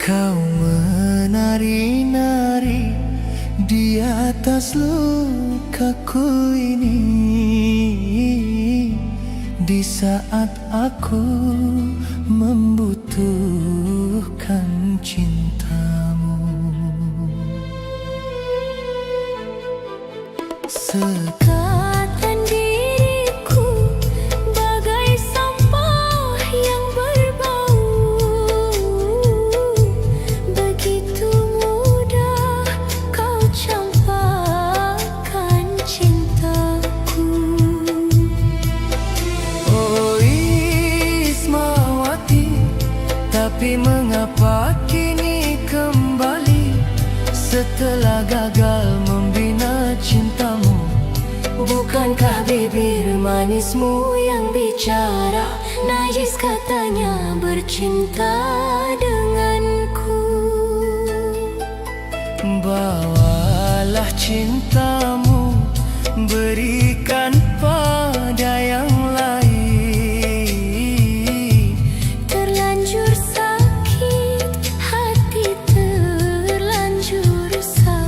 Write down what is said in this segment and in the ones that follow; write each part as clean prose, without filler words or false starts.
Kau menari-nari di atas lukaku ini, di saat aku membutuhkan cintamu. Sekatan diriku bagai sampah yang berbau, begitu mudah kau campakkan cintaku. Oh Ismawati, tapi mengapa kini kembali setelah gagal membina cintamu? Bukankah bibir manismu yang bicara, najis katanya bercinta denganku. Bawalah cintamu, berikan pada yang lain. Terlanjur sakit, hati terlanjur sakit.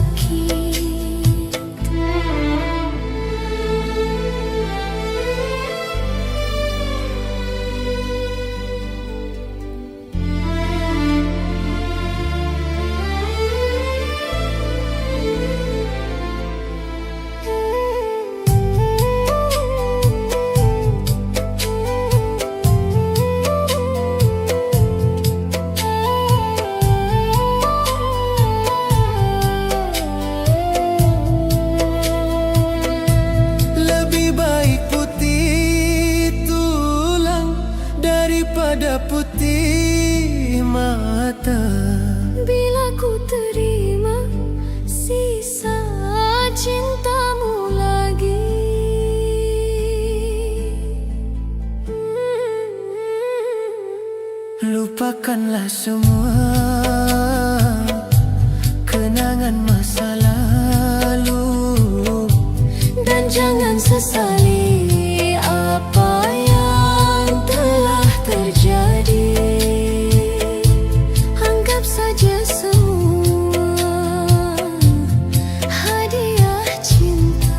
Lebih baik putih tulang daripada putih mata. Bila ku terima sisa cintamu lagi, Lupakanlah semua kenangan masa lalu, dan jangan sesali apa yang telah terjadi. Anggap saja semua hadiah cinta,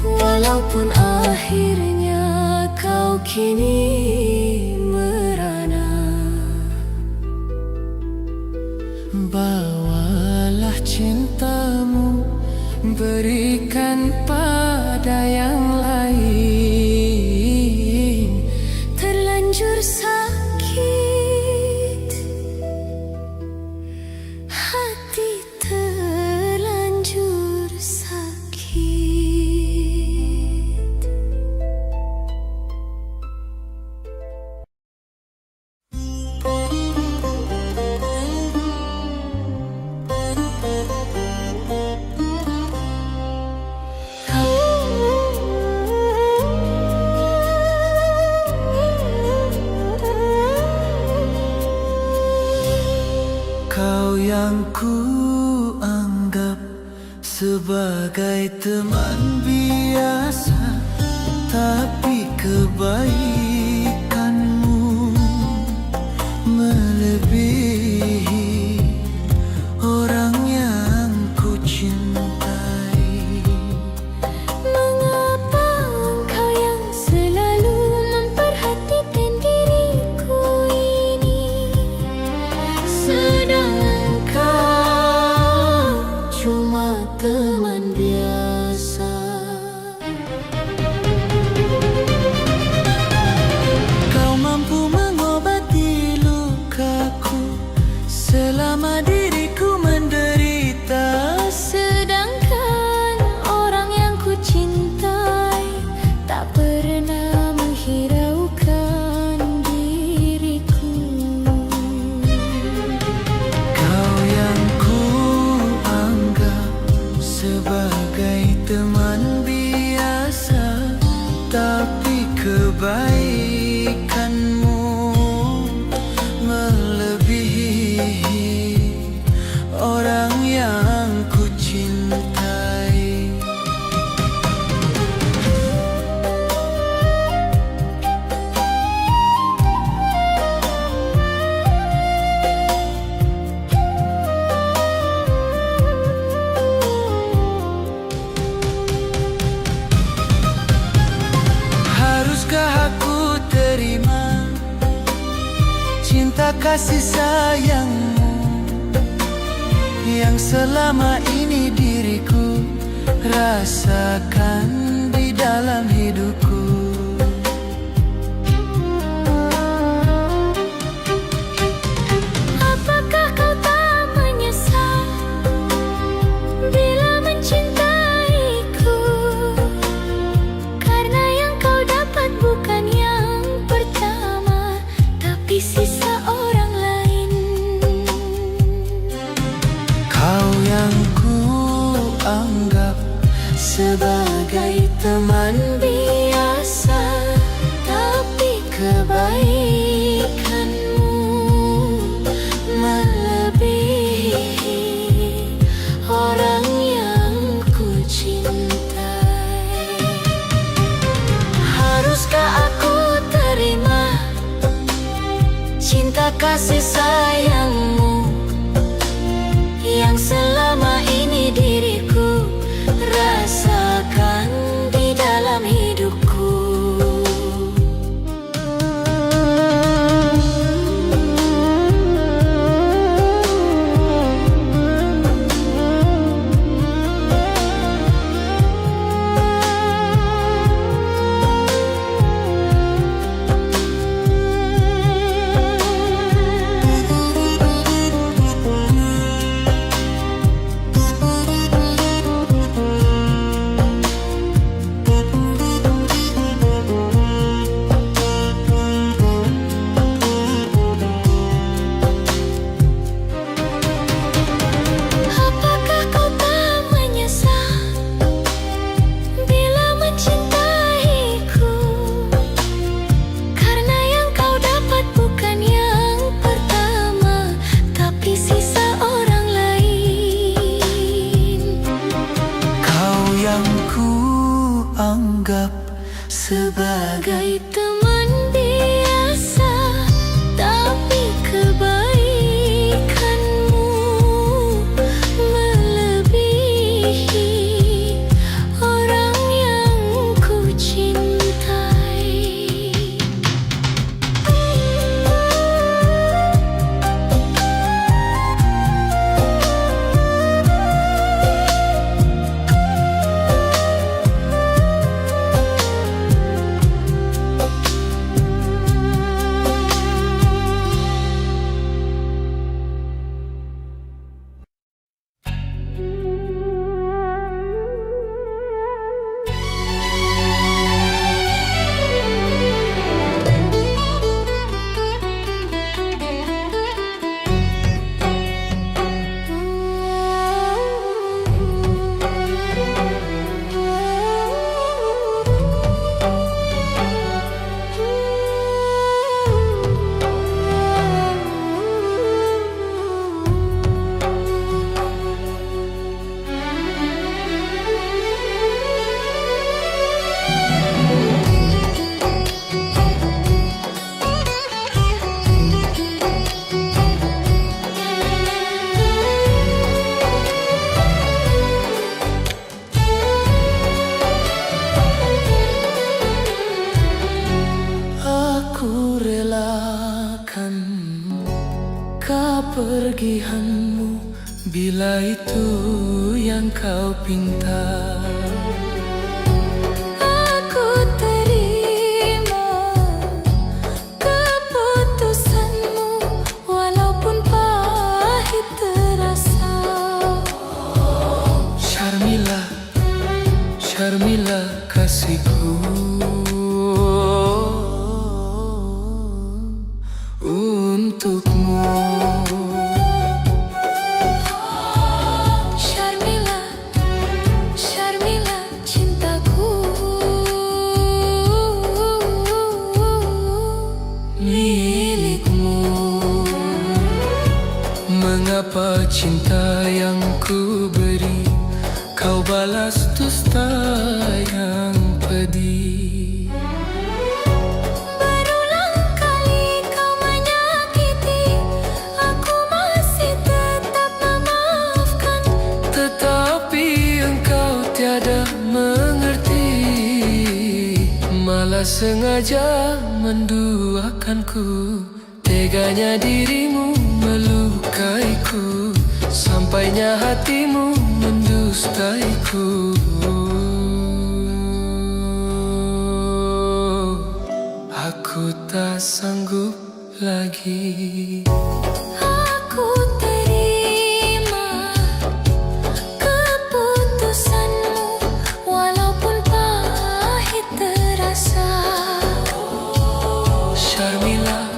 walaupun akhirnya kau kini merana. Bawalah cintamu, berikan pada yang lain. Terlanjur sakit, hati terlanjur sakit. Kau yang ku anggap sebagai teman biasa, tapi kebaikanmu melebihi orang yang ku cintai. Mengapa engkau yang selalu memperhatikan diriku ini, sedang engkau cuma teman biasa? Kau mampu mengobati lukaku selama diriku menderita. Sedangkan orang yang ku cintai tak pernah menghiraukan diriku. Kau yang ku anggap sebagai teman biasa, tapi kebaikanmu melebihi orang yang ku cintai. kasih sayangmu yang selama ini diriku rasakan di dalam hidupku. Apakah kau tak menyesal bila mencintaiku? Karena yang kau dapat bukan yang pertama, tapi sisa orang lain. Kau yang ku anggap sebagai teman biasa, tapi kebaikanmu melebihi orang yang ku cintai. Haruskah aku terima cinta kasih sayangmu yang selama ini diriku rasakan di dalam hidupku? Apakah kau tak menyesal bila mencintaiku? Karena yang kau dapat bukan yang pertama, tapi sisa orang lain. Kau yang ku anggap sebagai Teman biasa, tapi kebaikanmu melebihi orang yang ku cintai. aku relakan kepergianmu bila itu yang kau pinta. Aku terima keputusanmu walaupun pahit terasa. Syarmila, Syarmila kasihku, untukmu. Syarmila, Syarmila cintaku, milikmu. Mengapa cinta yang ku beri kau balas dusta yang pedih? berulang kali kau menyakiti, aku masih tetap memaafkan. Tetapi engkau tiada mengerti, malah sengaja menduakanku. Teganya dirimu melukaiku, sampainya hatimu mendustaiku. Aku tak sanggup lagi. Aku terima keputusanmu, walaupun pahit terasa. Syarmila,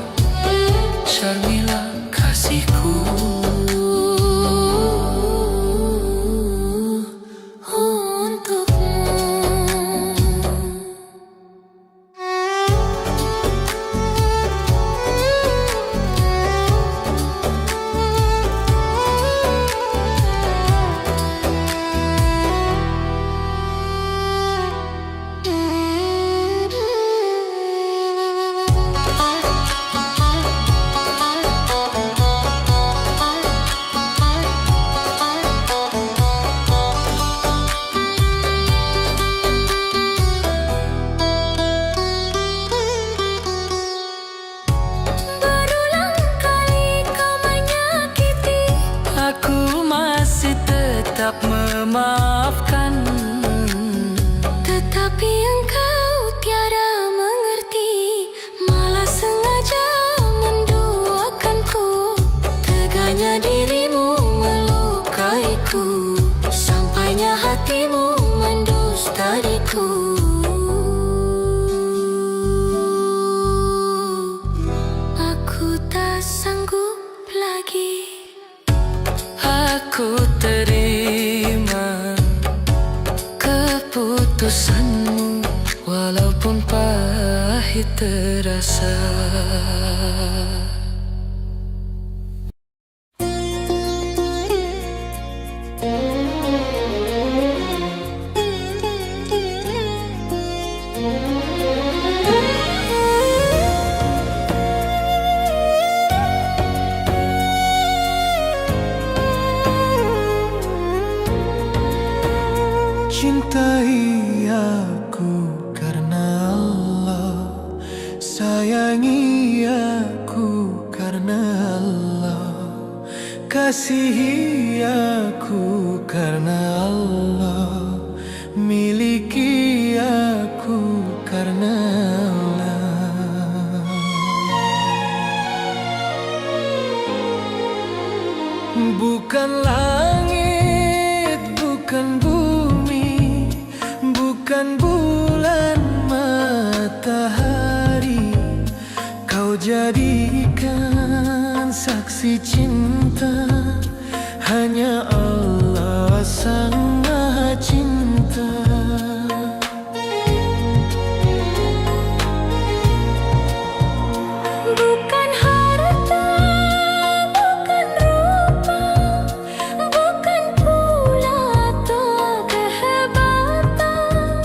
Syarmila kasihku. Berulang kali kau menyakiti, Aku masih tetap memaafkan. tetapi engkau tiada mengerti, malah sengaja menduakanku. Teganya dirimu melukaiku, sampainya hatimu mendustaiku. Aku tak sanggup lagi. Aku terima keputusanmu, walaupun pahit terasa. Cintai aku karena Allah, sayangi aku karena Allah, kasihi aku karena Allah, miliki aku karena Allah. Bukan langit, bukan bumi, bukan bulan matahari, kau jadikan saksi cinta. Hanya Allah Sang Maha Cinta. Bukan harta, bukan rupa, bukan pula harta kehebatan,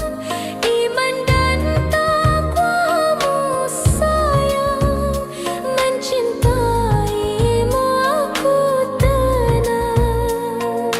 iman dan takwamu sayang, mencintaimu aku tenang.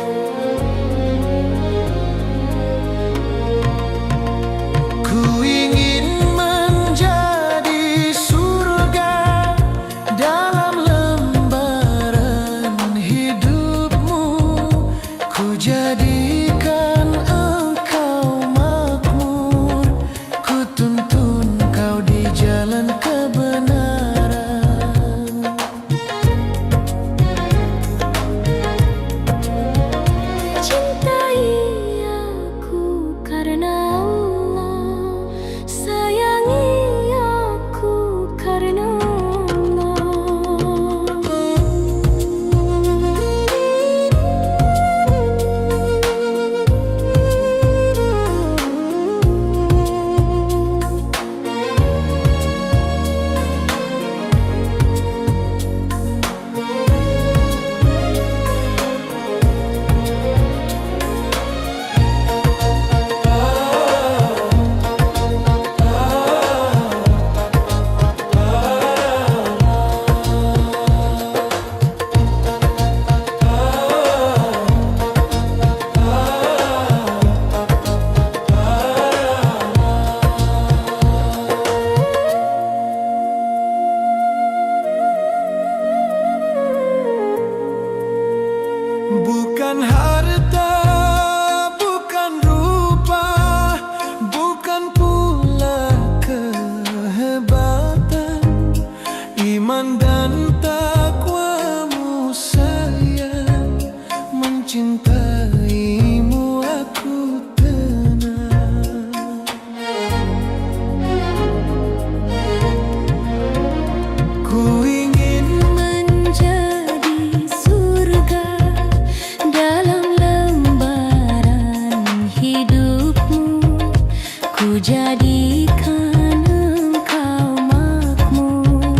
ku jadikan engkau makmur,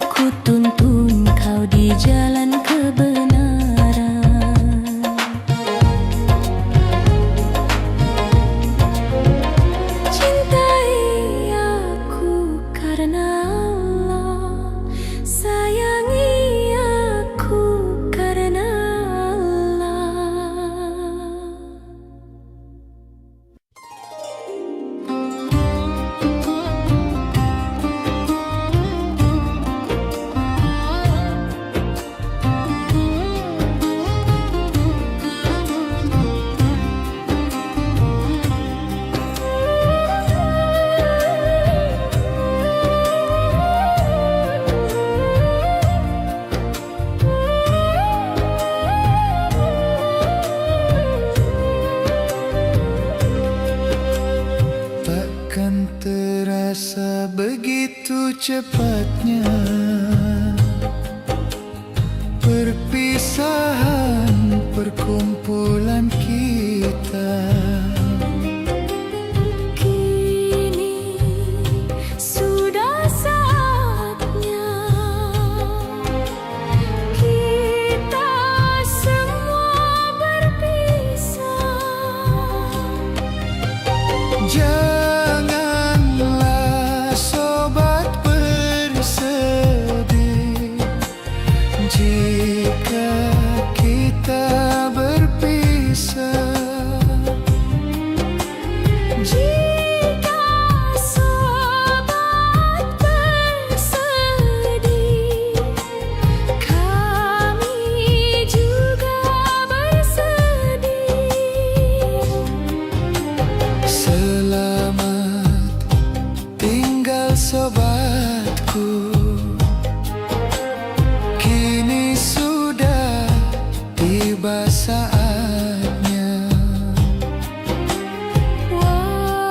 ku tuntun kau di jalan kebenaran. Cintai aku karena Allah, sayangi aku karena Allah. Takkan terasa begitu cepatnya perpisahan perkumpulan kita. Kini sudah saatnya kita semua berpisah. Janganlah sobat bersedih jika kita berpisah. Jika sobat bersedih, kami juga bersedih. Selamat tinggal sobatku, kini sudah tiba saatnya. Walau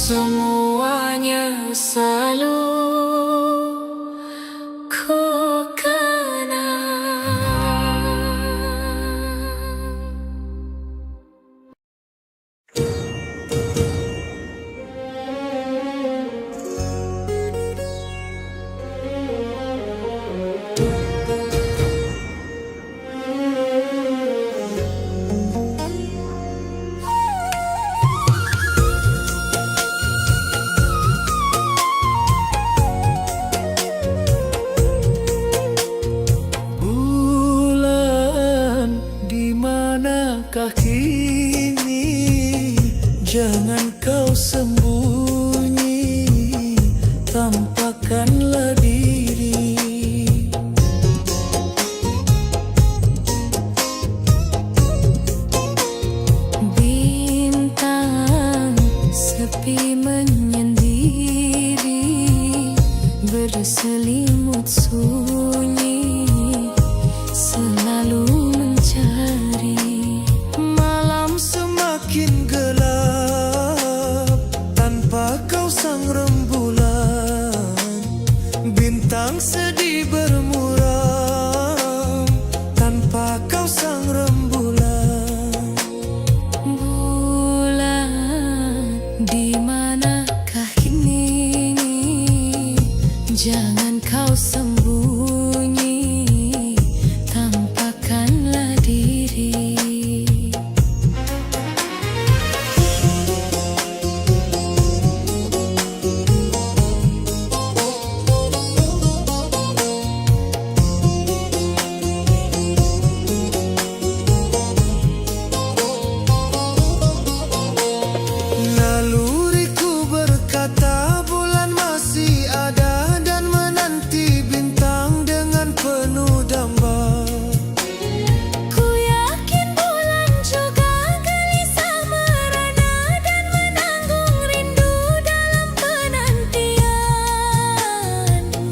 semuanya selalu ku kenang. Bulan, di manakah kini? Jangan kau sembunyi, tampakkanlah diri. Bintang sepi menyendiri, berselimut sunyi, selalu mencari. Malam semakin gelap tanpa kau sang rembulan. Bintang sedih bermuram tanpa kau sang rembulan. Bulan, di manakah kini? Jangan kau sembunyi, tampakkanlah diri. Naluriku berkata bulan masih ada dan menanti bintang dengan penuh damba. Ku yakin bulan juga gelisah merana dan menanggung rindu dalam penantian.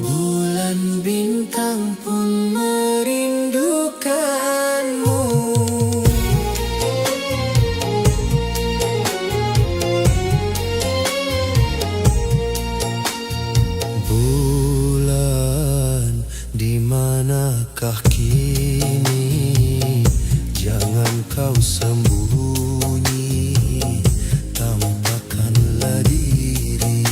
Bulan bintang pun merindukanmu. Bulan, di manakah kini? Jangan kau sembunyi, tampakkanlah diri.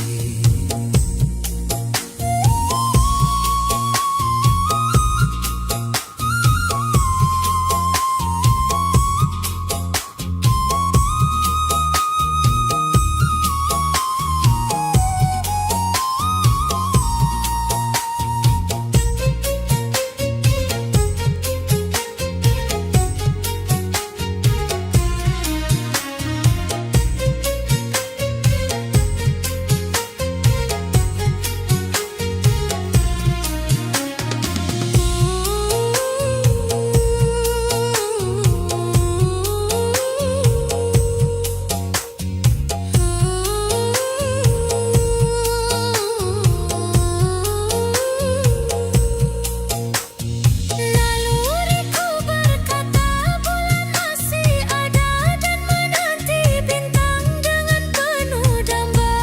Naluriku berkata bulan masih ada dan menanti bintang dengan penuh damba.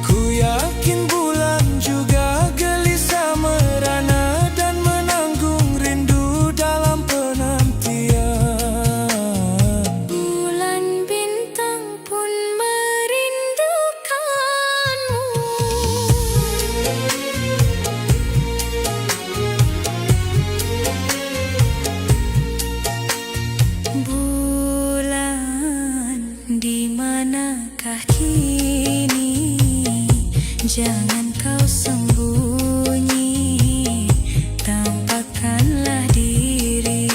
Ku yakin bulan juga gelisah merana dan menanggung rindu dalam penantian. Bulan bintang pun merindukanmu. Bulan, di manakah kini? Jangan kau sembunyi, tampakkanlah diri.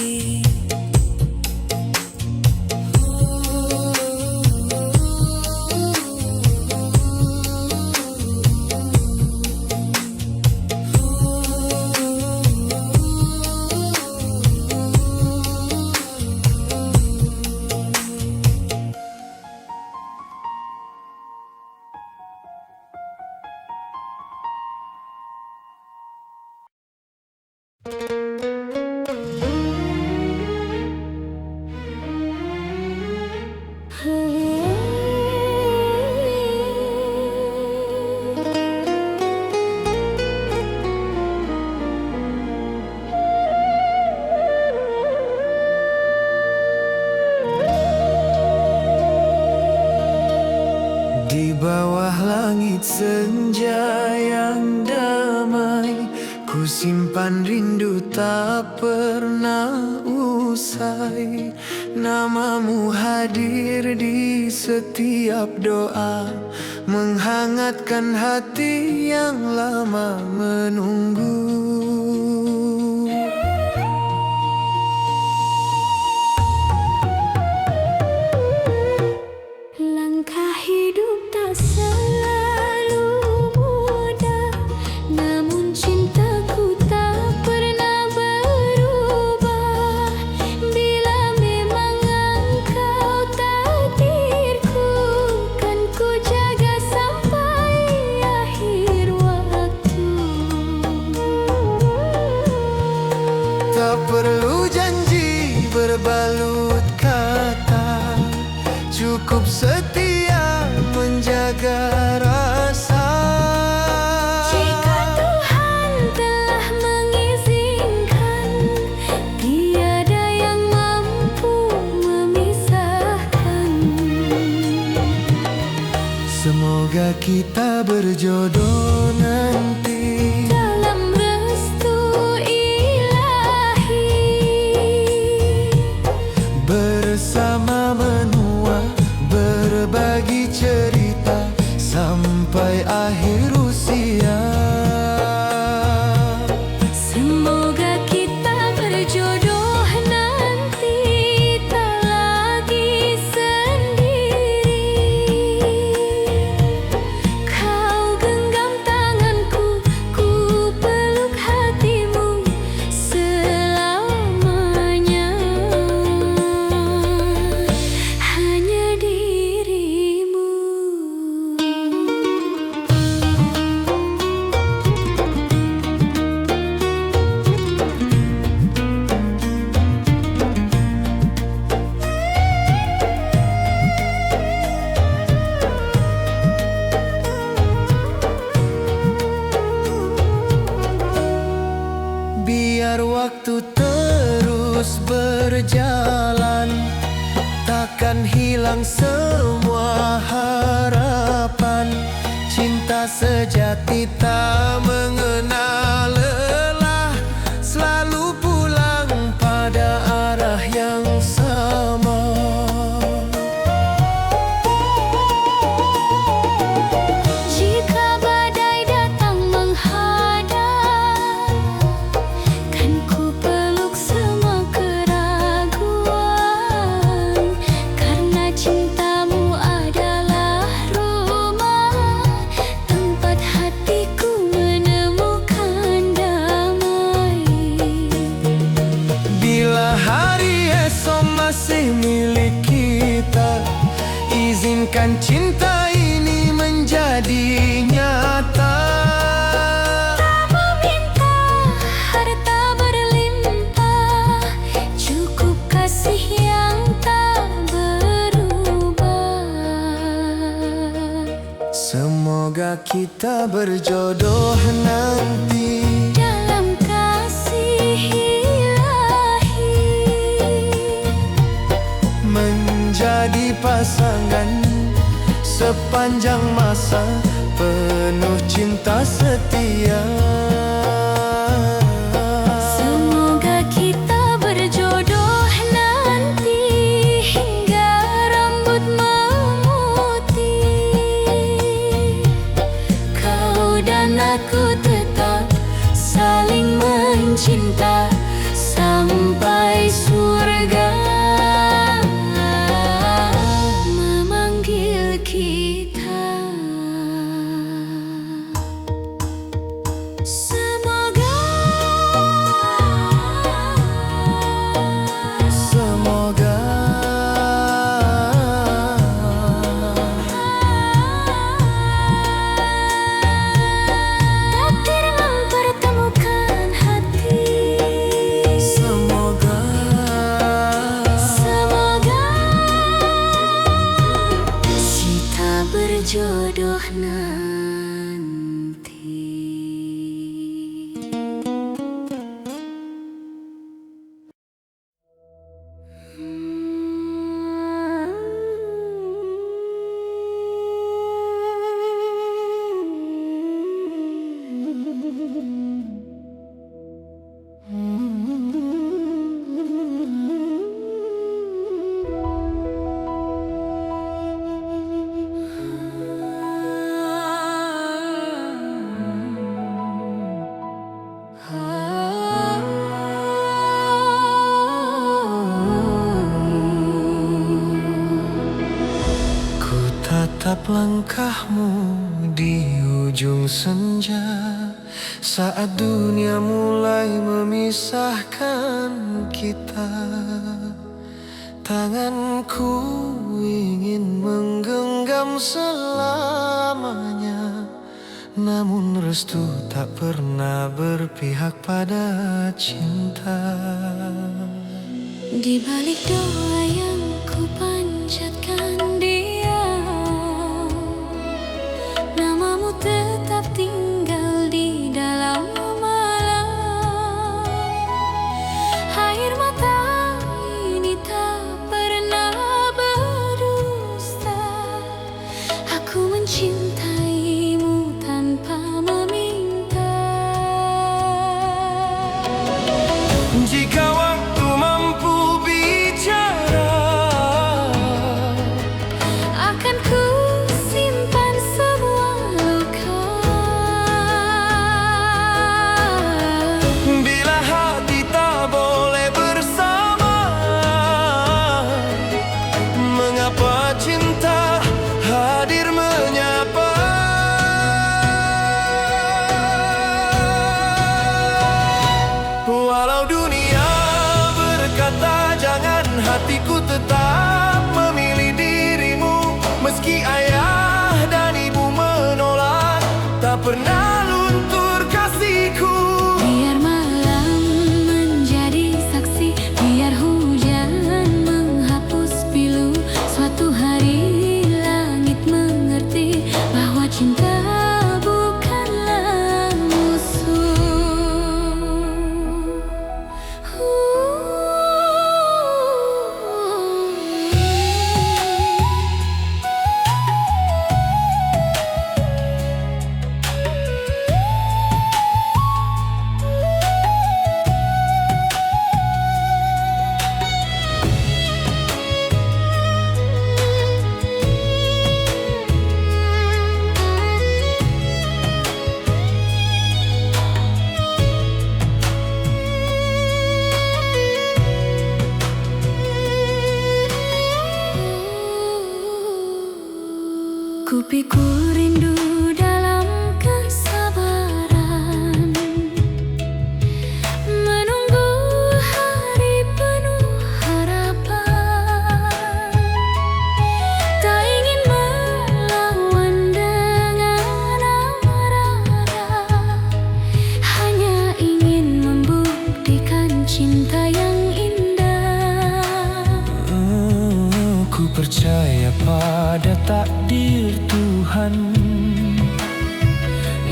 Di bawah langit senja yang damai, ku simpan rindu tak pernah usai. Namamu hadir di setiap doa, menghangatkan hati yang lama menunggu. Langkah hidup tak selalu mudah, namun cintaku tak pernah berubah. Bila memang engkau takdirku, kan ku jaga sampai akhir waktu. Tak perlu janji berbalut kata, cukup setia menjaga rasa. Jika Tuhan telah mengizinkan, tiada yang mampu memisahkan. Semoga kita berjodoh nanti Dalam restu ilahi, bersama menua, berbagi cerita sampai akhir usia. semoga kita berjodoh nanti, tak lagi sendiri. Kau genggam tanganku, ku peluk hatimu selamanya. Hanya dirimu. Biar waktu terus berjalan, takkan hilang semua harapan. Cinta sejati tak mengenal lelah, selalu pulang pada arah yang sama. Jika badai datang menghadap, kan ku peluk semua keraguan. Karena cintamu adalah rumah, tempat hatiku menemukan damai. Bila hari esok masih milik kita, izinkan cinta ini menjadi nyata. Tak meminta harta berlimpah, cukup kasih yang tak berubah. Semoga kita berjodoh nanti Dalam kasih ilahi, menjadi pasangan sepanjang masa, penuh cinta setia. semoga kita berjodoh nanti hingga rambut memutih. Kau dan aku tetap saling mencinta sampai surga memanggil kita. Semoga takdir mempertemukan hati. Semoga kita berjodoh nanti. Tatap langkahmu di ujung senja, saat dunia mulai memisahkan kita. Tanganku ingin menggenggam selamanya, namun restu tak pernah berpihak pada cinta. Di balik doa yang ku panjatkan dia, namamu tetap tinggal di dalam malam. Air mata ini tak pernah berdusta. Aku mencintaimu tanpa meminta. Jika waktu mampu bicara, Akan ku simpan semua luka. bila hati tak boleh bersama, mengapa cinta hadir menyapa? Walau dunia berkata jangan, hatiku tetap memilih dirimu. Meski ayah dan ibu menolak, tak pernah luntur kasihku. Biar malam menjadi saksi, biar hujan menghapus pilu. Suatu hari langit mengerti bahwa cinta bukanlah musuh. Ku pikul rindu dalam kesabaran, menunggu hari penuh harapan. Tak ingin melawan dengan amarah, hanya ingin membuktikan cinta yang indah. Ku percaya pada takdir Tuhan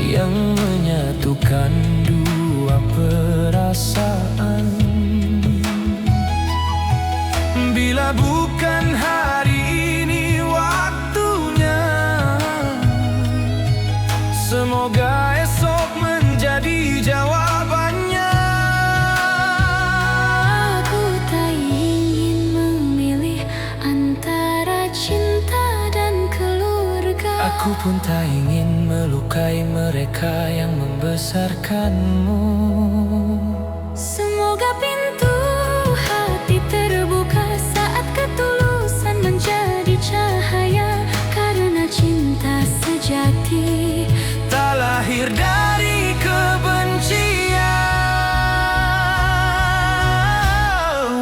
yang menyatukan dua perasaan. Bila bukan hari ini waktunya, semoga esok menjadi jawabannya. Aku tak ingin memilih antara cinta dan keluarga. Aku pun tak ingin melukai mereka yang membesarkanmu. Semoga pintu hati terbuka saat ketulusan menjadi cahaya. Karena cinta sejati Tak lahir dari kebencian.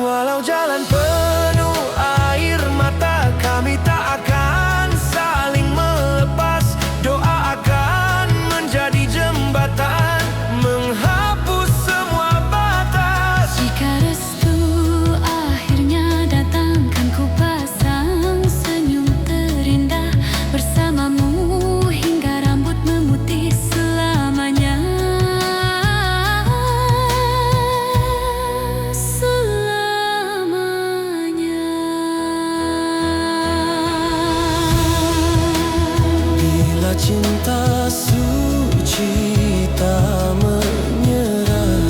Walau jalan penuh air mata, kami tak akan saling melepas. Doa akan menjadi jembatan, menghapus semua batas. jika restu akhirnya datang, kan ku pasang senyum terindah bersamamu hingga rambut memutih selamanya. Selamanya. Bila cinta suci tak menyerah,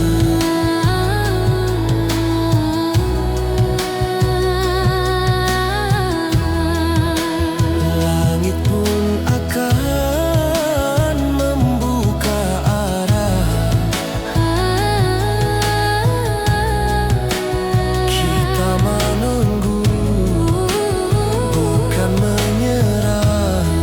langit pun akan membuka arah. Kita menunggu, bukan menyerah.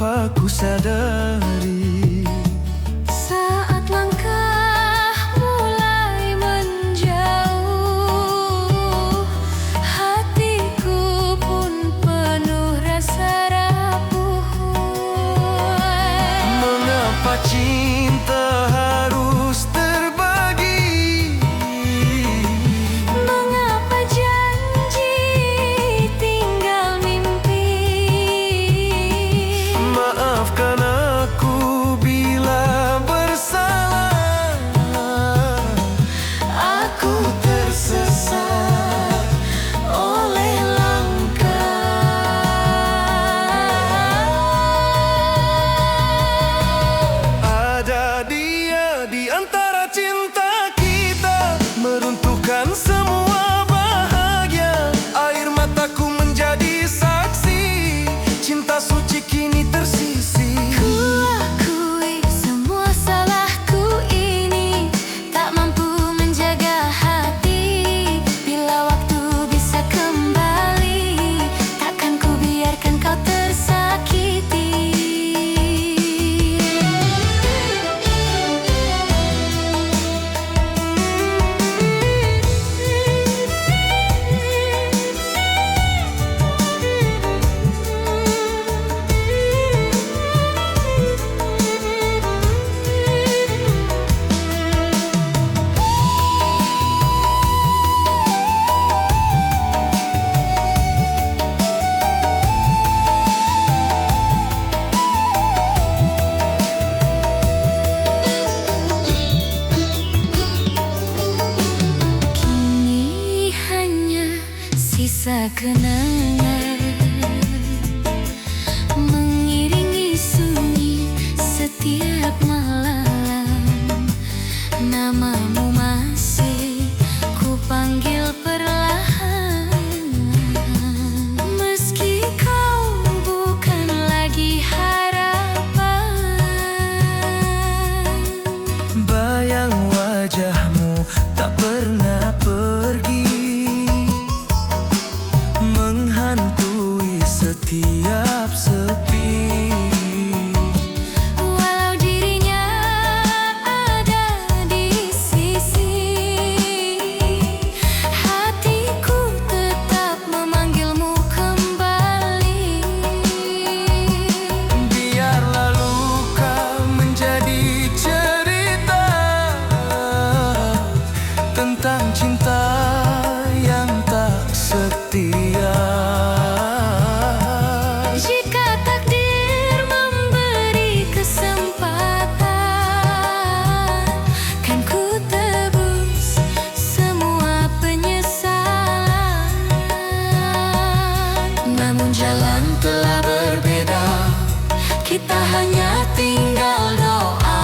tanpa ku sadari. Saat langkah mulai menjauh, hatiku pun penuh rasa rapuh. Mengapa cinta harus terbagi? Mengapa janji tinggal mimpi? Maafkan aku bila bersalah. Aku tersesat oleh langkah. Ada dia di antara cinta kita, meruntuhkan semua bahagia. Air mataku menjadi saksi, cinta suci kini tersisih. Ku akui semua salahku ini, tak mampu menjaga hati. Bila waktu bisa kembali, takkan ku biarkan kau tersakiti. Kini hanya sisa kenangan mengiringi sunyi setiap malam. Namamu masih ku panggil perlahan, meski kau bukan lagi harapan. Bayang wajahmu tak pernah pergi, menghantui setiap sepi. Walau dirinya ada di sisi, hatiku tetap memanggilmu kembali. Biarlah luka menjadi cerita tentang cinta yang tak setia. Jika takdir memberi kesempatan, kan ku tebus semua penyesalan. Namun jalan telah berbeda, kita hanya tinggal doa.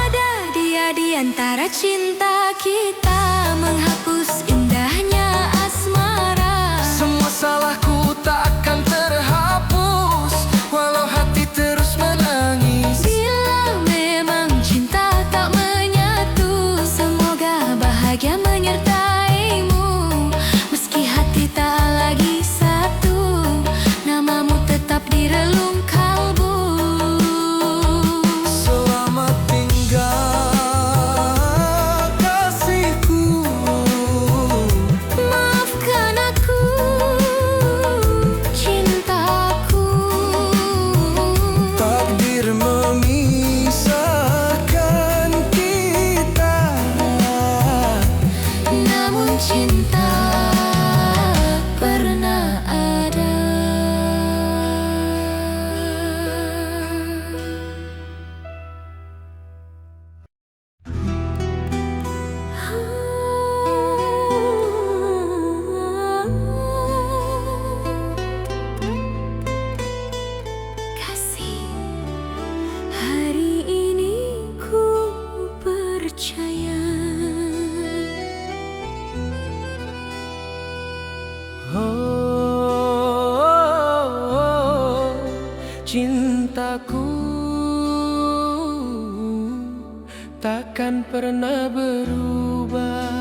Ada dia di antara cinta kita, menghapus indahnya asmara. Semua salahku tak akan terhapus, walau hati terus menangis. Bila memang cinta tak menyatu, semoga bahagia menyertaimu. Meski hati tak lagi satu, namamu tetap di relung kalbu. Selamat tinggal kasihku, Maafkan aku, cintaku. takdir memisahkan kita. Namun cinta pernah ada. Kasih, hari ini ku percaya. Cintaku takkan pernah berubah.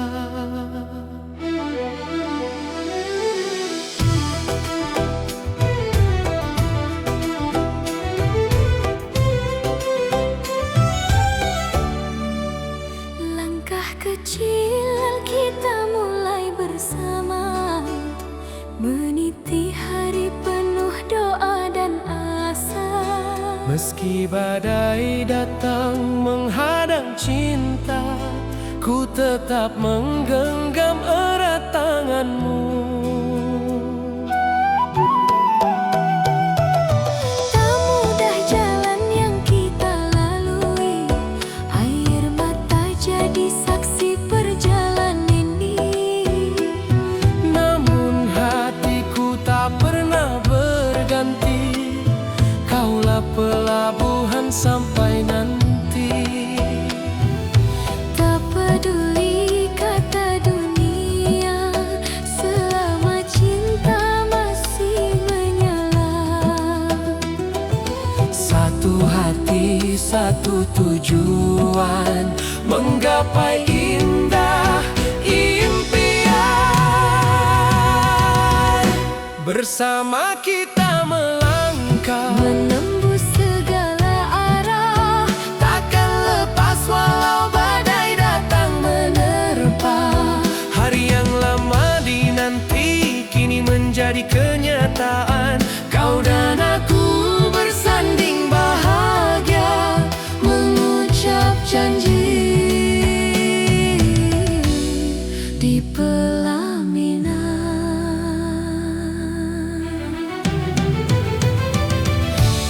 badai datang menghadang cinta, ku tetap menggenggam erat tanganmu. Tak mudah jalan yang kita lalui, air mata jadi saksi perjalanan ini. Namun hatiku tak pernah berganti, kaulah pelabuhan sampai nanti. Tak peduli kata dunia, selama cinta masih menyala. Satu hati, satu tujuan, menggapai indah impian. Bersama kita melangkah, Menembus segala arah, takkan lepas walau badai datang menerpa. Hari yang lama dinanti kini menjadi kenyataan, kau dan aku bersanding bahagia, mengucap janji di pelaminan.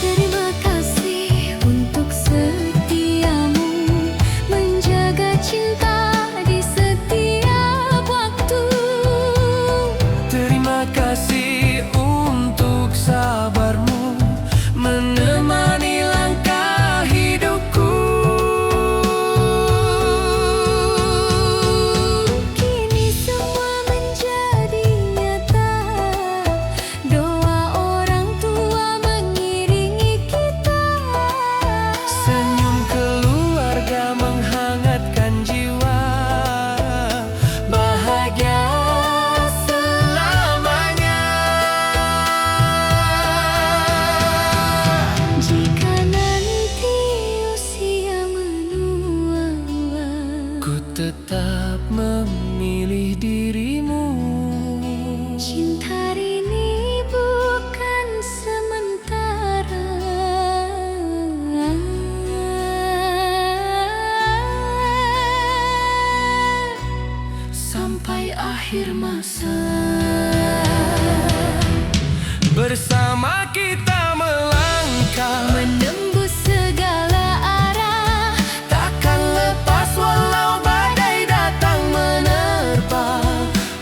Terima kasih untuk setiamu, menjaga cinta di setiap waktu. Terima kasih untuk sabarmu, menemani langkah hidupku. Kini semua menjadi nyata, doa orang tua mengiringi kita. Senyum keluarga menghangatkan jiwa, bahagia selamanya. Jika nanti usia menua, Ku tetap memilih dirimu. cinta ini bukan sementara. Sampai akhir masa, bersama kita melangkah, Menembus segala arah, takkan lepas walau badai datang menerpa.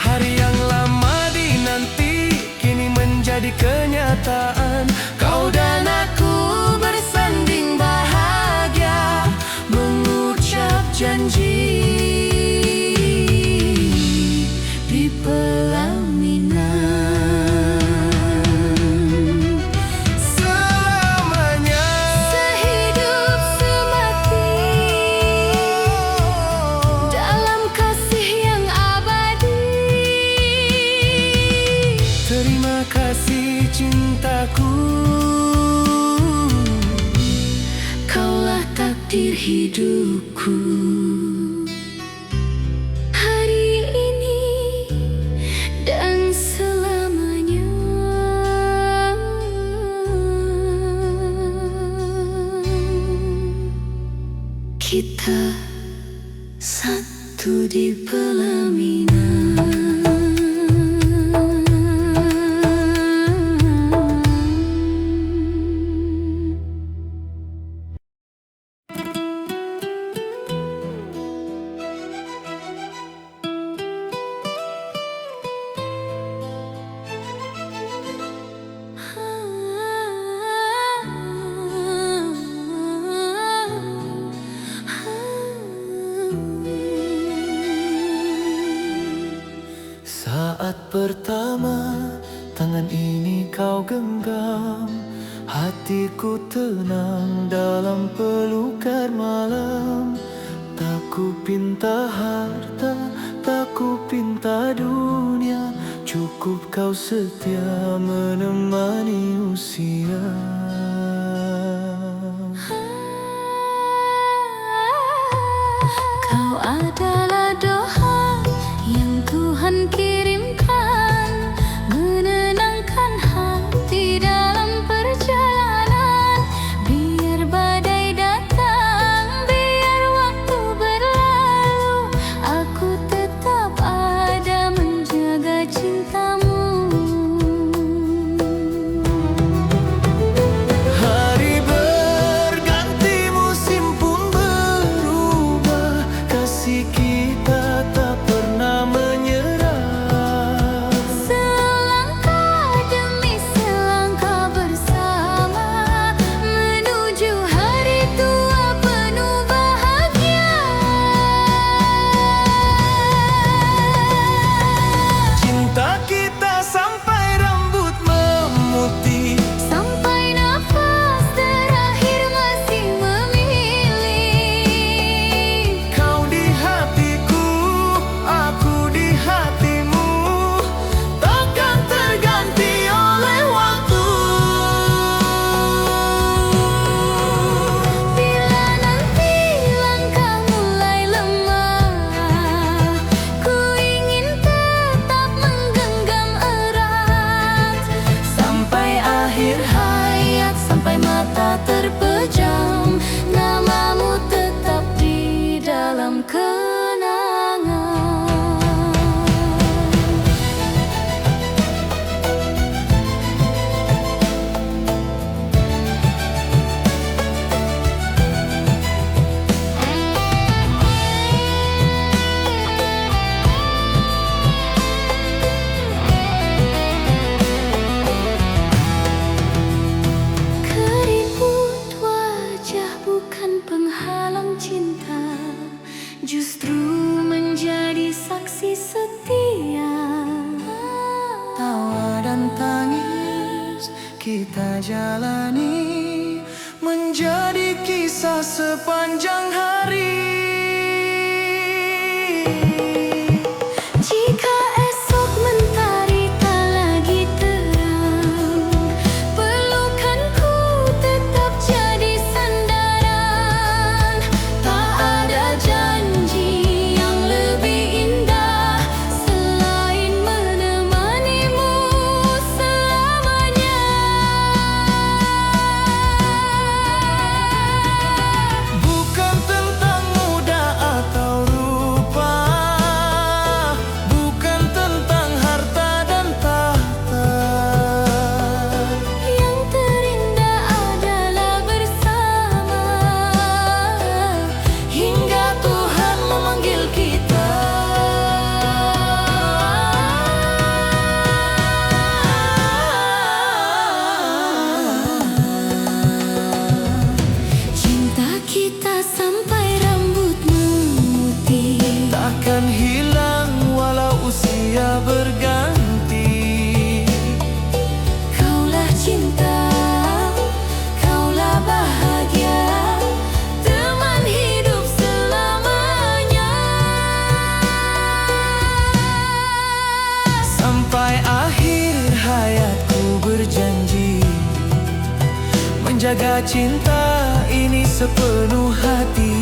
Hari yang lama dinanti kini menjadi kenyataan, kau dan aku bersanding bahagia, mengucap janji di pelaminan. Selamanya, sehidup semati, dalam kasih yang abadi. terima kasih cintaku, Kaulah takdir hidupku. Hari ini dan selamanya. Kita satu di pelaminan. saat pertama tangan ini kau genggam, hatiku tenang dalam pelukan malam. Tak ku pinta harta, tak ku pinta dunia, cukup kau setia menemani usia. Kau adalah doa yang Tuhan kirimkan, menenangkan hati dalam perjalanan. Biar baik dia. Tawa dan tangis kita jalani, menjadi kisah sepanjang hari. Jika esok mentari tak lagi terang, pelukanku tetap jadi sandaran. Tak ada janji yang lebih indah selain menemanimu selamanya. Bukan tentang muda atau rupa, bukan tentang harta dan tahta. Yang terindah adalah bersama Hingga Tuhan memanggil kita. cinta kita sampai rambut memutih. Takkan hilang walau usia berganti. Kaulah cinta, kaulah bahagia, teman hidup selamanya. Sampai akhir hayatku berjanji menjaga cinta ini sepenuh hati.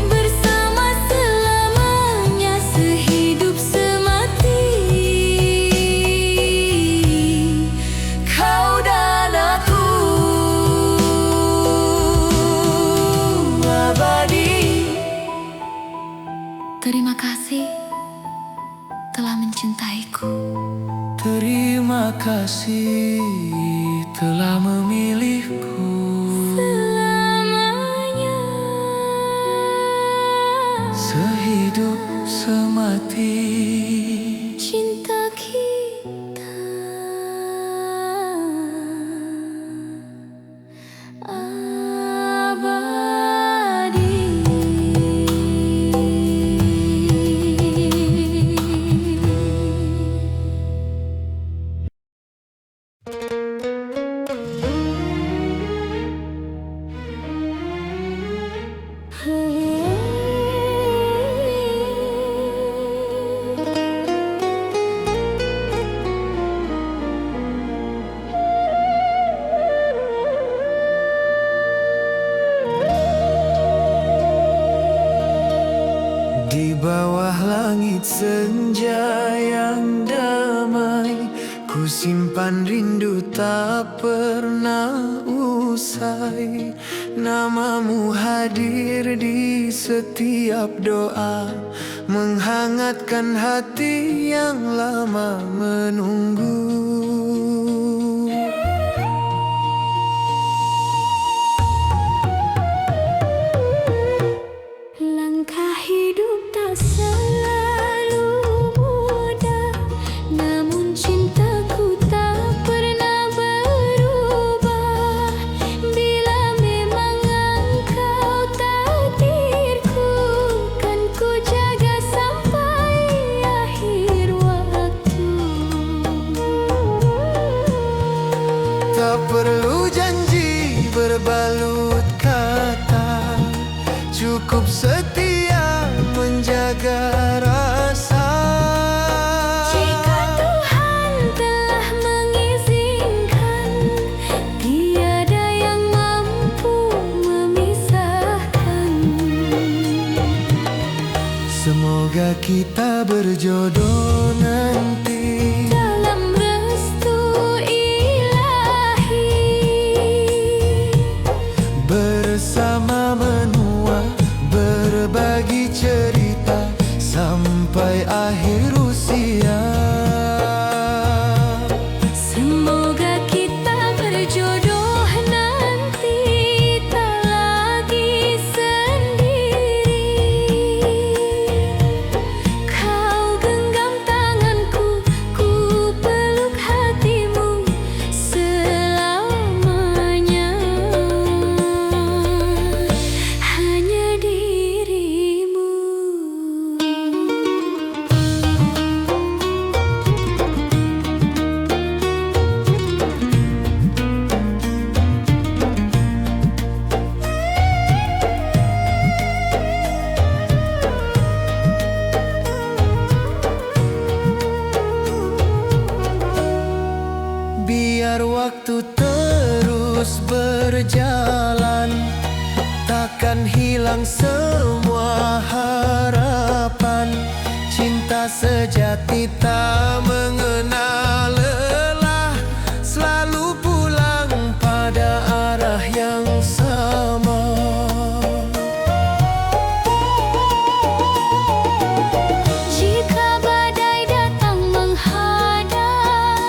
Bersama selamanya, sehidup semati. Kau dan aku abadi. Terima kasih telah mencintaiku. Terima kasih telah memilihku. Selamanya. Sehidup semati. Cinta kita abadi. Di bawah langit senja yang damai, ku simpan rindu tak pernah usai. Namamu hadir di setiap doa, menghangatkan hati yang lama menunggu. Langkah hidup tak selalu mudah, namun cintaku tak pernah berubah. Bila memang engkau takdirku, kan ku jaga sampai akhir waktu. Tak perlu janji berbalut kata, cukup setia menjaga rasa. Jika Tuhan telah mengizinkan, tiada yang mampu memisahkan. Semoga kita berjodoh nanti Dalam restu ilahi, bersama menua, berbagi cerita sampai akhir usia. semoga kita berjodoh nanti tak lagi sendiri. Kau genggam tanganku, ku peluk hatimu selamanya. Hanya dirimu. hilang semua harapan. Cinta sejati tak mengenal lelah, selalu pulang pada arah yang sama. Jika badai datang menghadap,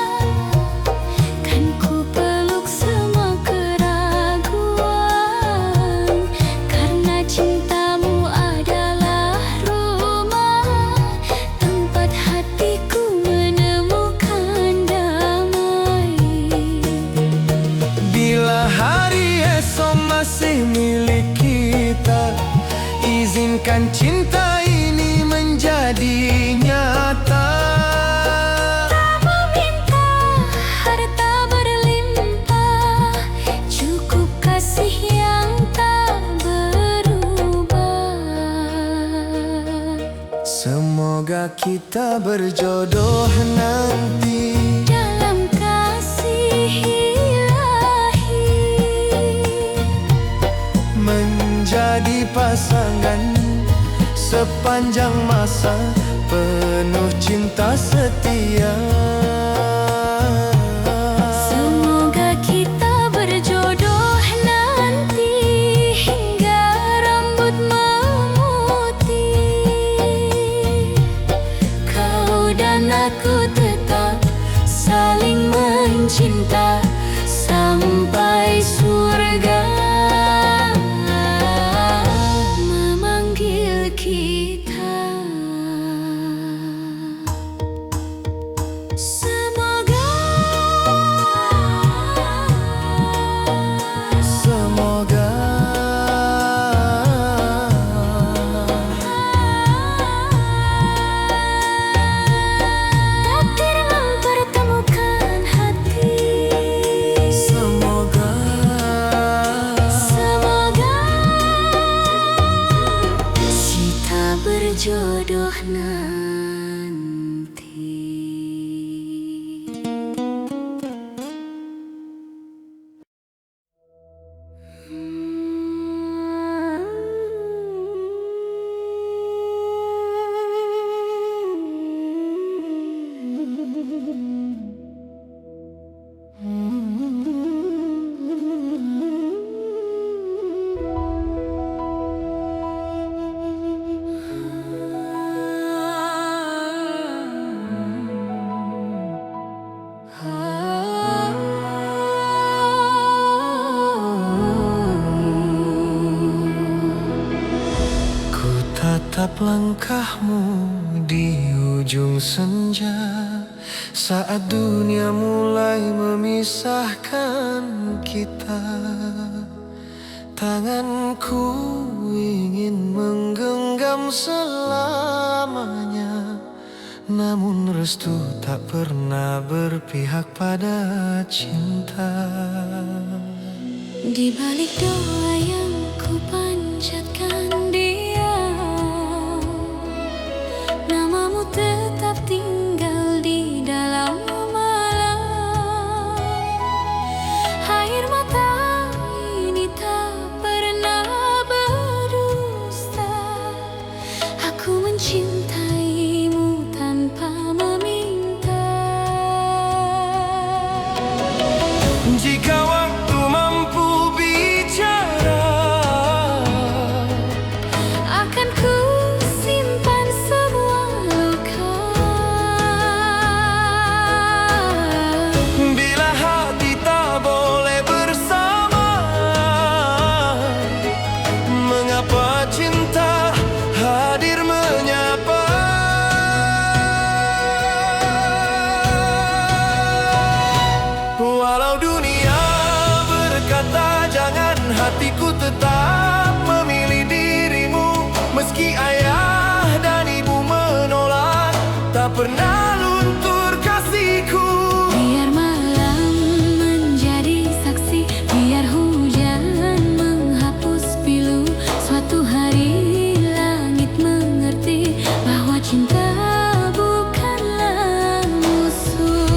kan ku peluk semua keraguan. Karena cintamu adalah rumah, tempat hatiku menemukan damai. Bila hari esok masih milik kita, izinkan cinta ini menjadi nyata. Tak meminta harta berlimpah, cukup kasih yang tak berubah. Semoga kita berjodoh nanti Dalam kasih ilahi, menjadi pasangan sepanjang masa, penuh cinta setia. semoga kita berjodoh nanti hingga rambut memutih. Kau dan aku tetap saling mencinta sampai surga memanggil kita. Semoga takdir mempertemukan hati. Semoga kita berjodoh nanti. ku tatap langkahmu di ujung senja, saat dunia mulai memisahkan kita. Tanganku ingin menggenggam selamanya, namun restu tak pernah berpihak pada cinta. Di balik doa yang ku panjatkan diam, namamu tetap tinggal di dalam malam. Air mata ini tak pernah berdusta. Aku mencintaimu tanpa meminta. Jika waktu mampu bicara, Akan ku simpan semua luka. bila hati tak boleh bersama, mengapa cinta hadir menyapa? Walau dunia berkata jangan, hatiku tetap memilih dirimu. Meski ayah dan ibu menolak, tak pernah luntur kasihku. Biar malam menjadi saksi, biar hujan menghapus pilu. Suatu hari langit mengerti bahwa cinta bukanlah musuh.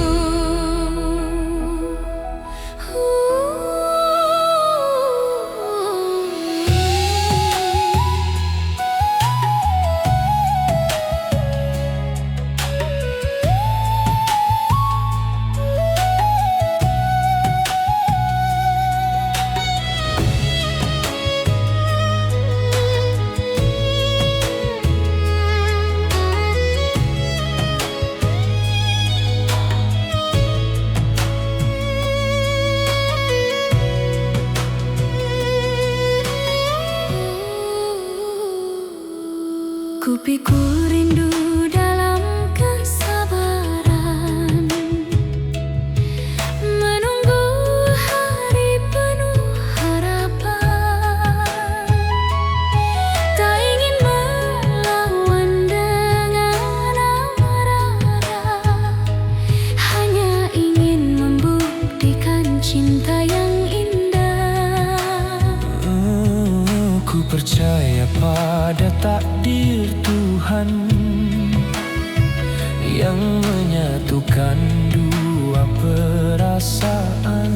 yang menyatukan dua perasaan.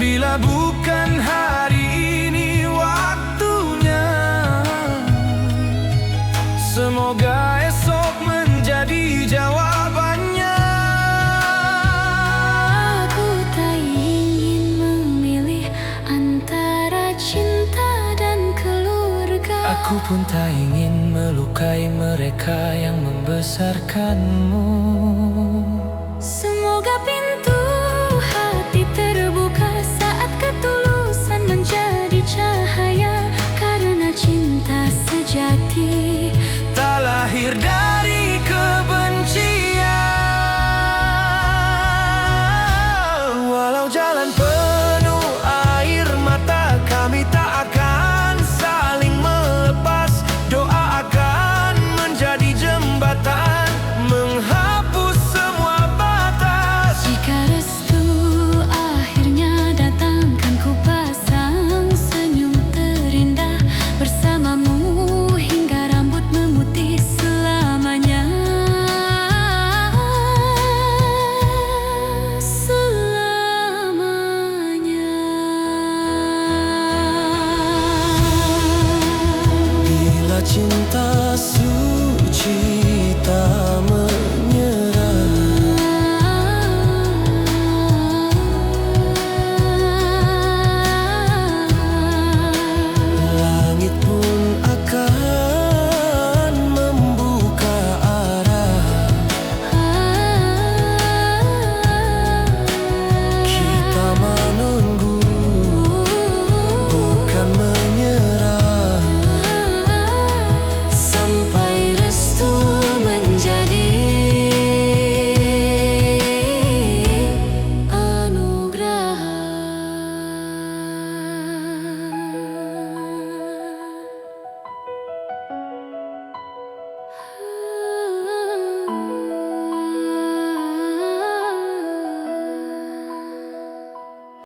Bila bukan hari ini waktunya, semoga esok menjadi jawabannya. Aku tak ingin memilih antara cinta dan keluarga. Aku pun tak ingin melukai mereka yang membesarkanmu.